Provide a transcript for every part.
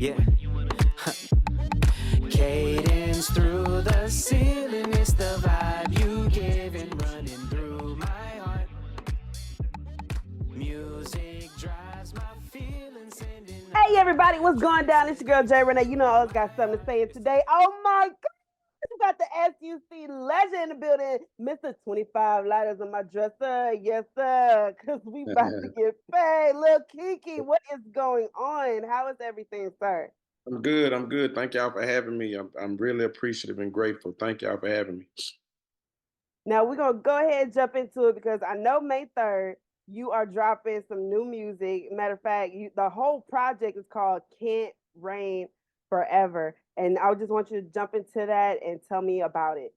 Yeah. Cadence through the ceiling, it's the vibe you give and running through my heart. Music drives my feelings, sending. Hey everybody, what's going down? It's your girl Jay Renee. You know I always got something to say today. Oh my God, we got the SUC legend in the building, Mr. 25 lighters on my dresser. Yes, sir. Cause we about to get paid. Lil Keke, what is going on? How is everything, sir? I'm good. I'm good. Thank y'all for having me. I'm really appreciative and grateful. Thank y'all for having me. Now we're gonna go ahead and jump into it because I know May 3rd you are dropping some new music. Matter of fact, the whole project is called Can't Rain Forever. And I just want you to jump into that and tell me about it.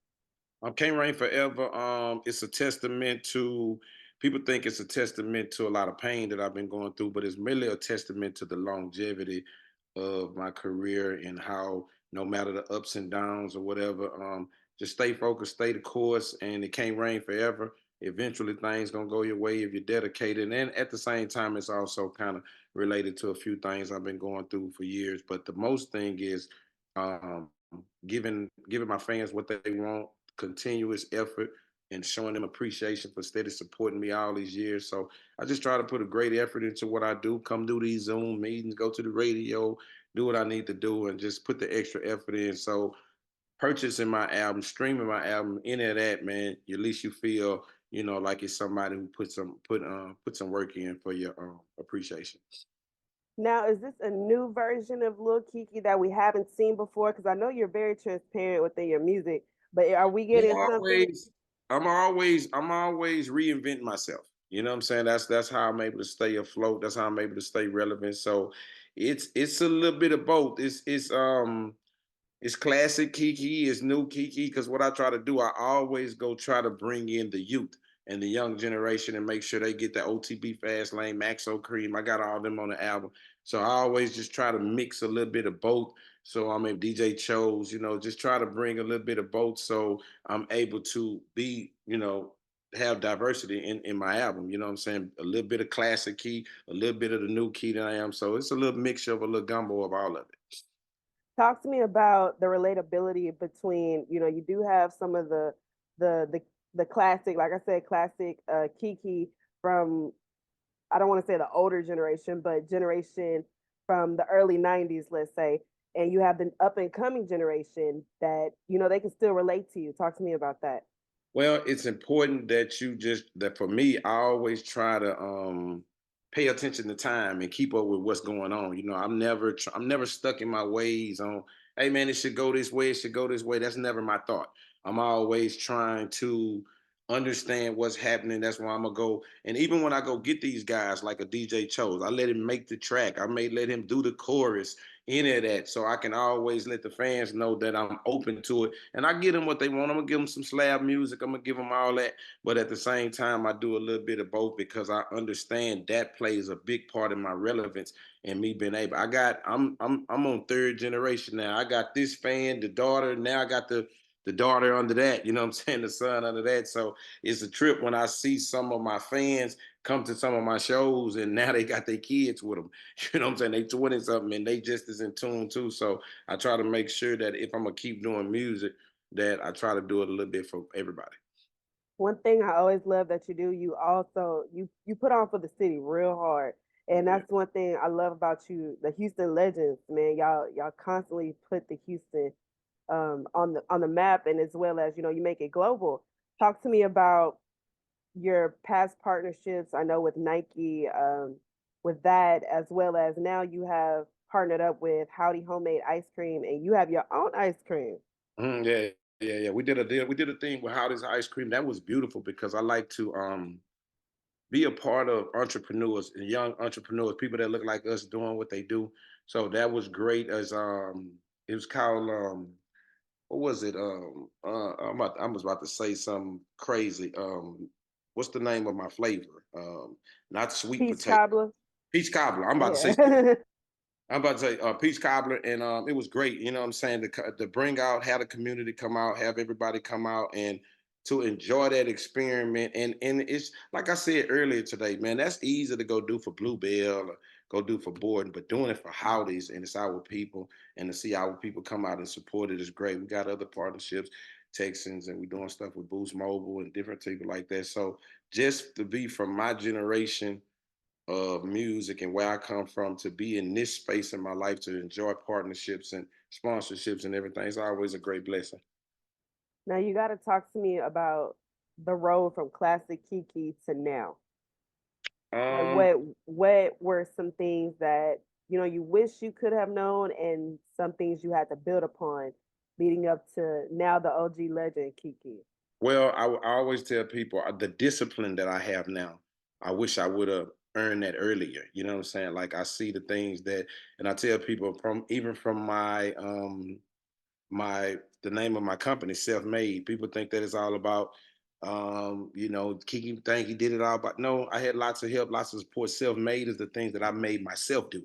Can't Rain Forever. It's a testament to people think it's a testament to a lot of pain that I've been going through, but it's really a testament to the longevity of my career and how no matter the ups and downs or whatever, just stay focused, stay the course, and it can't rain forever. Eventually things gonna go your way if you're dedicated. And at the same time, it's also kind of related to a few things I've been going through for years. But the most thing is um giving my fans what they want, continuous effort, and showing them appreciation for steady supporting me all these years. So I just try to put a great effort into what I do. Come do these Zoom meetings, go to the radio, do what I need to do, and just put the extra effort in. So purchasing my album, streaming my album, any of that, man, at least you feel, like it's somebody who put some work in for your appreciation. Now, is this a new version of Lil Keke that we haven't seen before? Because I know you're very transparent within your music, but are we I'm getting something? always, I'm always reinventing myself. You know what I'm saying? That's how I'm able to stay afloat. That's how I'm able to stay relevant. So it's a little bit of both. It's classic Kiki, it's new Kiki, because what I try to do, I always go try to bring in the youth and the young generation and make sure they get the OTB Fast Lane, Maxo Cream. I got all them on the album. So I always just try to mix a little bit of both. So I'm a DJ Chose, just try to bring a little bit of both so I'm able to be, have diversity in my album. You know what I'm saying? A little bit of classic key, a little bit of the new key that I am. So it's a little mixture of a little gumbo of all of it. Talk to me about the relatability between, you do have some of the the the classic, like I said, classic Kiki from, I don't want to say the older generation, but generation from the early 90s, let's say, and you have the up and coming generation that, they can still relate to you. Talk to me about that. Well, it's important that that for me, I always try to pay attention to time and keep up with what's going on. I'm never stuck in my ways on, hey man, it should go this way, it should go this way. That's never my thought. I'm always trying to understand what's happening. That's why I'm gonna go. And even when I go get these guys like a DJ Chose, I let him make the track. I may let him do the chorus, any of that, so I can always let the fans know that I'm open to it. And I give them what they want. I'm gonna give them some slab music. I'm gonna give them all that. But at the same time, I do a little bit of both because I understand that plays a big part in my relevance and me being able. I'm on third generation now. I got this fan, the daughter. Now I got the daughter under that. You know what I'm saying? The son under that. So it's a trip when I see some of my fans come to some of my shows and now they got their kids with them. You know what I'm saying? They 20 something and they just as in tune too. So I try to make sure that if I'm gonna keep doing music, that I try to do it a little bit for everybody. One thing I always love that you do, you also you put on for the city real hard. Oh And yeah. that's one thing I love about you, the Houston Legends, man. Y'all constantly put the Houston on the map, and as well as, you make it global. Talk to me about your past partnerships. I know with Nike, with that, as well as now you have partnered up with Howdy Homemade Ice Cream, and you have your own ice cream. Yeah, yeah, yeah. We did a deal. We did a thing with Howdy's Ice Cream. That was beautiful because I like to be a part of entrepreneurs and young entrepreneurs, people that look like us doing what they do. So that was great. As it was called what was it? I was about to say something crazy. What's the name of my flavor? Not sweet Peach potato, cobbler. peach cobbler. I'm about to say Yeah. I'm about to say peach cobbler, and it was great. You know what I'm saying? To bring out, have the community come out, have everybody come out, and to enjoy that experiment. And it's like I said earlier today, man. That's easy to go do for Bluebell or go do for boarding, but doing it for Howdies and it's our people, and to see our people come out and support it is great. We got other partnerships, Texans, and we're doing stuff with Boost Mobile and different people like that. So just to be from my generation of music and where I come from, to be in this space in my life, to enjoy partnerships and sponsorships and everything, it's always a great blessing. Now you got to talk to me about the road from classic Kiki to now. Like Um, what were some things that you wish you could have known, and some things you had to build upon leading up to now the OG legend Kiki. well, I always tell people the discipline that I have now, I wish I would have earned that earlier. You know what I'm saying? Like I see the things that, and I tell people from even from my the name of my company, self-made. People think that it's all about Kiki think he did it all, but no, I had lots of help, lots of support. Self-made is the things that I made myself do.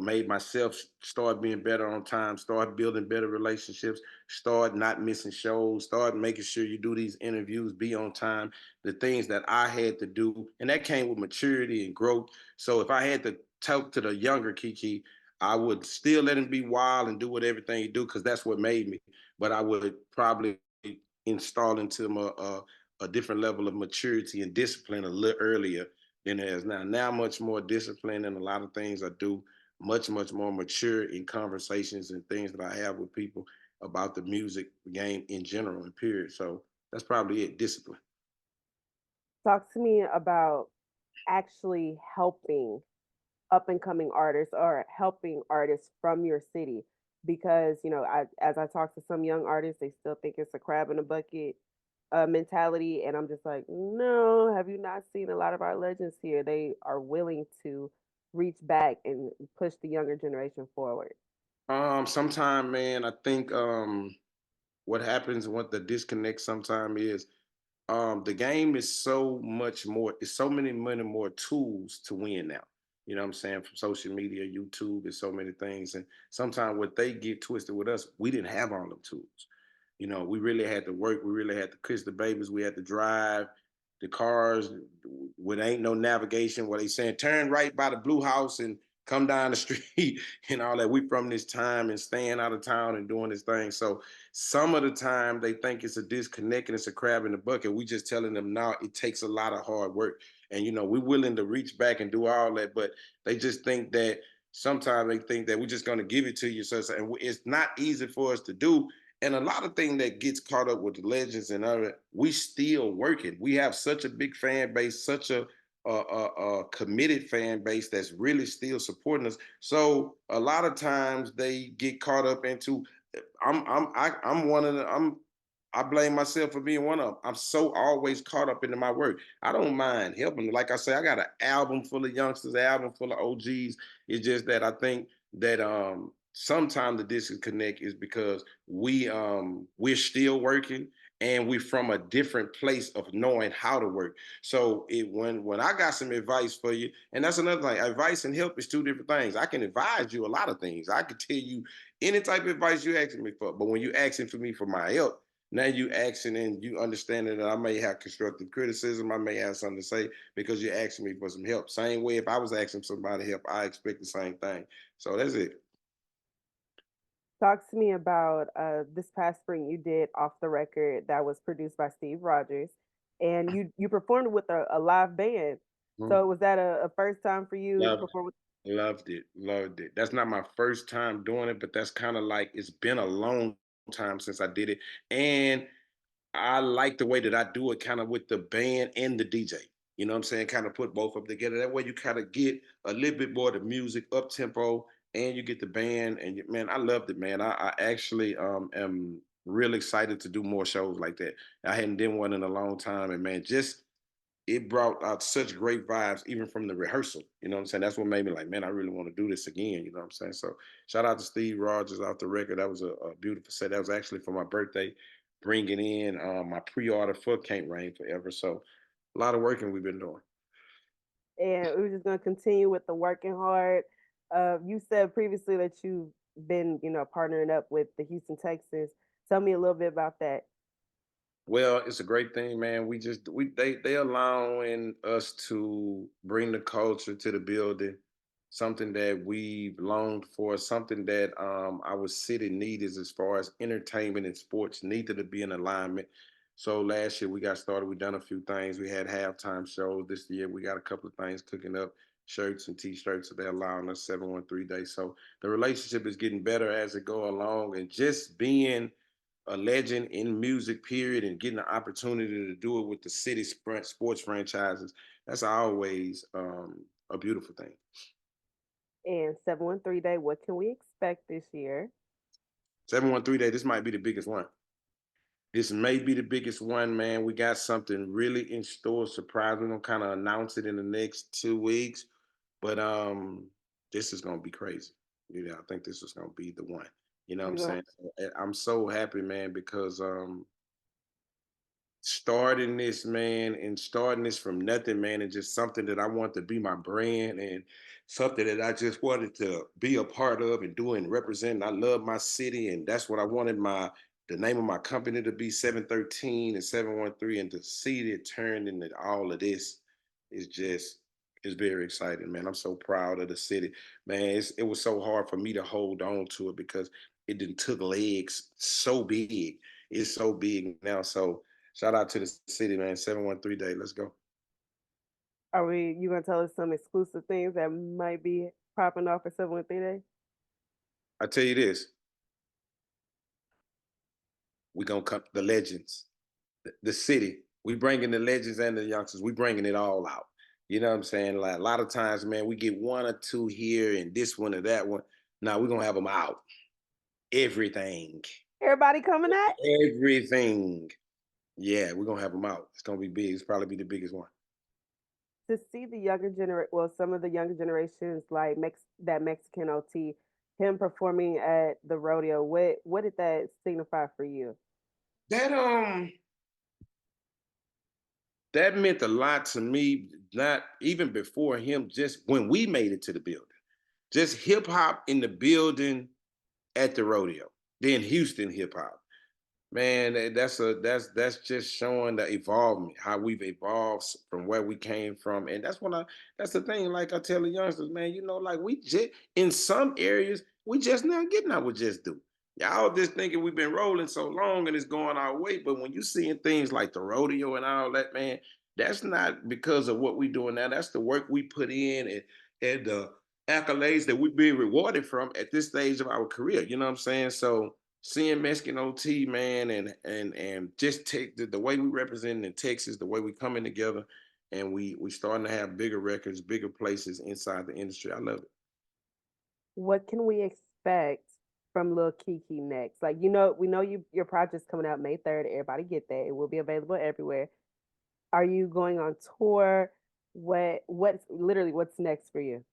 Made myself start being better on time, start building better relationships, start not missing shows, start making sure you do these interviews, be on time. The things that I had to do, and that came with maturity and growth. So if I had to talk to the younger Kiki, I would still let him be wild and do what everything he do because that's what made me. But I would probably install into him a different level of maturity and discipline a little earlier than it is now. Now much more disciplined in a lot of things I do, much more mature in conversations and things that I have with people about the music game in general and period. So that's probably it, discipline. Talk to me about actually helping up and coming artists or helping artists from your city, because as I talk to some young artists, they still think it's a crab in a bucket mentality, and I'm just like, no, have you not seen a lot of our legends here? They are willing to reach back and push the younger generation forward. Sometime, man, I think what happens, what the disconnect sometime is, the game is so much more, it's so many more tools to win now. You know what I'm saying? From social media, YouTube, and so many things. And sometimes what they get twisted with us, we didn't have all them tools. We really had to work, we really had to kiss the babies, we had to drive the cars with ain't no navigation, where they saying turn right by the blue house and come down the street and all that. We from this time and staying out of town and doing this thing. So some of the time they think it's a disconnect and it's a crab in the bucket. We just telling them now it takes a lot of hard work. And we're willing to reach back and do all that, but they just think that sometimes they think that we're just going to give it to you. So and it's not easy for us to do. And a lot of things that gets caught up with the legends and other, we still working. We have such a big fan base, such a committed fan base that's really still supporting us. So a lot of times they get caught up into I'm one of the I blame myself for being one of them. I'm so always caught up into my work. I don't mind helping. Like I say, I got an album full of youngsters, an album full of OGs. It's just that I think that sometimes the disconnect is because we're still working and we're from a different place of knowing how to work. So when I got some advice for you, and that's another thing, advice and help is two different things. I can advise you a lot of things. I can tell you any type of advice you asking me for, but when you asking for me for my help, now you asking and you understanding that I may have constructive criticism, I may have something to say because you're asking me for some help. Same way if I was asking somebody help, I expect the same thing. So that's it. Talk to me about this past spring you did off the record that was produced by Steve Rogers, and you performed with a live band. Mhm. So was that a first time for you to Loved perform with? Loved it, loved it. That's not my first time doing it, but that's kind of like it's been a long time since I did it. And I like the way that I do it kind of with the band and the DJ. You know what I'm saying? Kind of put both of them together. That way you kind of get a little bit more of the music up tempo and you get the band. And man, I loved it, man. I actually am real excited to do more shows like that. I hadn't done one in a long time. And man, just it brought out such great vibes, even from the rehearsal. You know what I'm saying? That's what made me like, man, I really want to do this again. You know what I'm saying? So shout out to Steve Rogers off the record. That was a beautiful set. That was actually for my birthday, bringing in my pre-order for Can't Rain Forever. So a lot of working we've been doing. And we're just going to continue with the working hard. You said previously that you've been, partnering up with the Houston Texans. Tell me a little bit about that. Well, it's a great thing, man. We just they allowing us to bring the culture to the building, something that we've longed for, something that our city needed as far as entertainment and sports needed to be in alignment. So last year we got started. We done a few things. We had halftime shows. This year we got a couple of things cooking up, shirts and t-shirts. So they're allowing us 713 days. So the relationship is getting better as it go along, and just being a legend in music, period, and getting the opportunity to do it with the city sports franchises. That's always a beautiful thing. And 713 Day, what can we expect this year? 713 Day, this might be the biggest one. This may be the biggest one, man. We got something really in store, surprise. We're gonna kind of announce it in the next 2 weeks, but this is gonna be crazy. You know, I think this is gonna be the one. You know what I'm We're gonna saying? I'm so happy, man, because starting this, man, and starting this from nothing, man, and just something that I want to be my brand, and something that I just wanted to be a part of and do and represent. I love my city, and that's what I wanted the name of my company to be, 713 and 713, and to see it turned into all of this is just, it's very exciting, man. I'm so proud of the city, man. It was so hard for me to hold on to it because it didn't took legs so big. It's so big now. So shout out to the city, man. 713 Day. Let's go. Are you gonna tell us some exclusive things that might be popping off for 713 Day? I tell you this, we gonna come the legends, the city. We bringing the legends and the youngsters. We bringing it all out. You know what I'm saying? Like a lot of times, man, we get one or two here and this one or that one. Now we're gonna have them out. Everything, Everybody coming out? everything. Yeah, we're gonna have them out. It's gonna be big. It's probably be the biggest one. To see the younger well, some of the younger generations like that Mexican OT, him performing at the rodeo. What did that signify for you? That that meant a lot to me, not even before him, just when we made it to the building. Just hip hop in the building at the rodeo. Then Houston hip hop. Man, that's just showing the evolvement, how we've evolved from where we came from. And that's the thing. Like I tell the youngsters, man, you know, like we just in some areas, we just now getting out with just do. Y'all just thinking we've been rolling so long and it's going our way. But when you seeing things like the rodeo and all that, man, that's not because of what we doing now. That's the work we put in, and the accolades that we're being rewarded from at this stage of our career. You know what I'm saying? So seeing Mexican OT, man, and just take the way we represent in Texas, the way we coming together, and we starting to have bigger records, bigger places inside the industry. I love it. What can we expect from Lil Keke next? Like, we know your project's coming out May 3rd. Everybody get that. It will be available everywhere. Are you going on tour? What's next for you?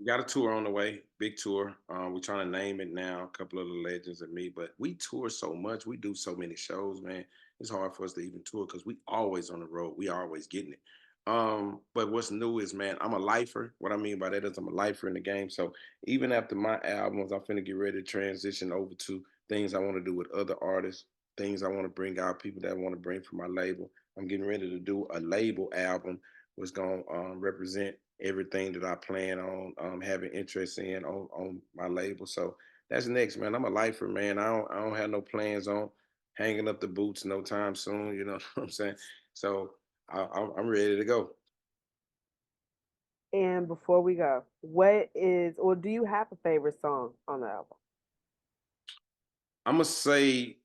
We got a tour on the way, big tour. We're trying to name it now, a couple of the legends and me, but we tour so much. We do so many shows, man. It's hard for us to even tour because we always on the road. We always getting it. But what's new is, man, I'm a lifer. What I mean by that is I'm a lifer in the game. So even after my albums, I'm finna get ready to transition over to things I want to do with other artists, things I want to bring out, people that I want to bring for my label. I'm getting ready to do a label album, was gonna represent everything that I plan on having interest in on my label. So that's next, man. I'm a lifer, man. I don't have no plans on hanging up the boots no time soon. You know what I'm saying? So I'm ready to go. And before we go, what is or do you have a favorite song on the album? I'm gonna say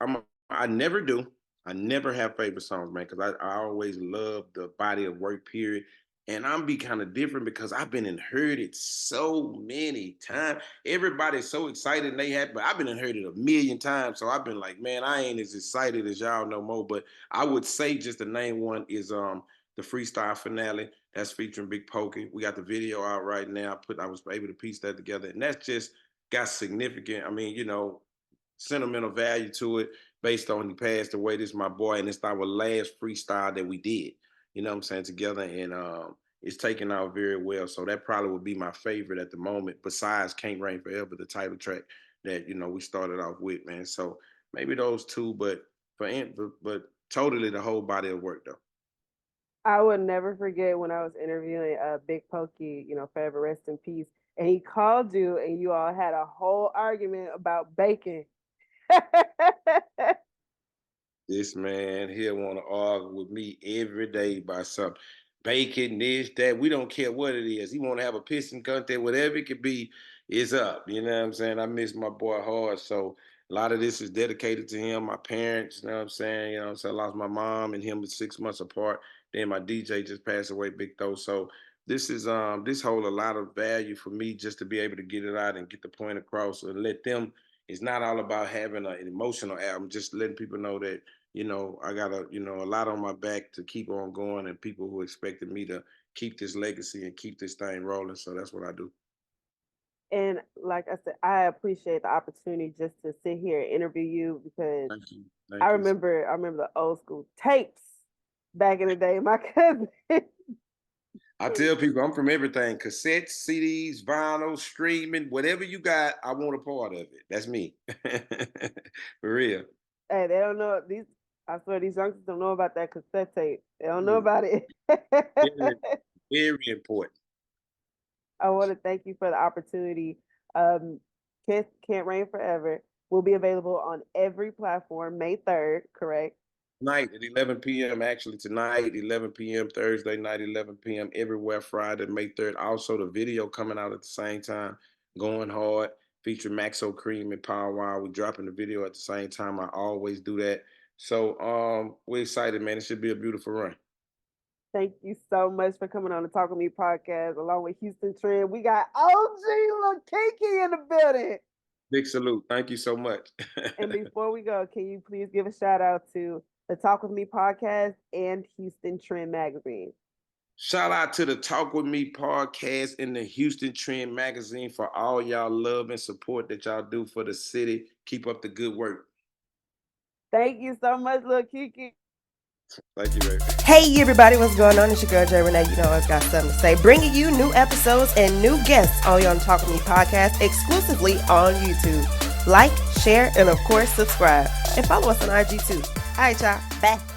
I never do. I never have favorite songs, man, because I always love the body of work, period. And I'm be kind of different because I've been and heard it so many times. Everybody's so excited and they have, but I've been and heard it a million times. So I've been like, man, I ain't as excited as y'all no more. But I would say just the name one is the freestyle finale that's featuring Big Pokey. We got the video out right now. I was able to piece that together, and that's just got significant. I mean, you know, sentimental value to it based on he passed away. This is my boy, and it's our last freestyle that we did. You know what I'm saying, together, and it's taken out very well. So that probably would be my favorite at the moment, besides "Can't Rain Forever," the title track that we started off with, man. So maybe those two, but but totally the whole body of work though. I would never forget when I was interviewing Big Pokey, forever rest in peace. and he called you, and you all had a whole argument about bacon. This man here want to argue with me every day about something. Bacon, this, that. We don't care what it is. He want to have a pissing contest, whatever it could be, is up. You know what I'm saying? I miss my boy hard. So a lot of this is dedicated to him, my parents, you know what I'm saying? You know what I'm saying? I lost my mom and him was 6 months apart. Then my DJ just passed away, Big Though. So this hold a lot of value for me just to be able to get it out and get the point across and let them. It's not all about having an emotional album, just letting people know that, I got a lot on my back to keep on going and people who expected me to keep this legacy and keep this thing rolling. So that's what I do. And like I said, I appreciate the opportunity just to sit here and interview you because Thank you. I remember the old school tapes back in the day. My cousin. I tell people I'm from everything: cassettes, CDs, vinyl, streaming, whatever you got. I want a part of it. That's me, for real. Hey, they don't know these. I swear these youngsters don't know about that cassette tape. They don't know about it. Very, very important. I want to thank you for the opportunity. Kiss Can't Rain Forever will be available on every platform May 3rd, correct? Night at 11 p.m. Actually, tonight, 11 p.m. Thursday night, 11 p.m. everywhere. Friday, May 3rd. Also, the video coming out at the same time, Going Hard, featuring Maxo Cream and Power Wow. We're dropping the video at the same time. I always do that. So we're excited, man. It should be a beautiful run. Thank you so much for coming on the Talk With Me podcast along with Houston Trend. We got OG Lil Keke in the building. Big salute. Thank you so much. And before we go, can you please give a shout out to the Talk With Me podcast and Houston Trend magazine? Shout out to the Talk With Me podcast and the Houston Trend magazine for all y'all love and support that y'all do for the city. Keep up the good work. Thank you so much, Lil Keke. Thank you, baby. Hey, everybody, what's going on? It's your girl, Jay Renee. You know I've got something to say. Bringing you new episodes and new guests on your Talk With Me podcast exclusively on YouTube. Like, share, and of course, subscribe. And follow us on IG too. All right, y'all. Bye.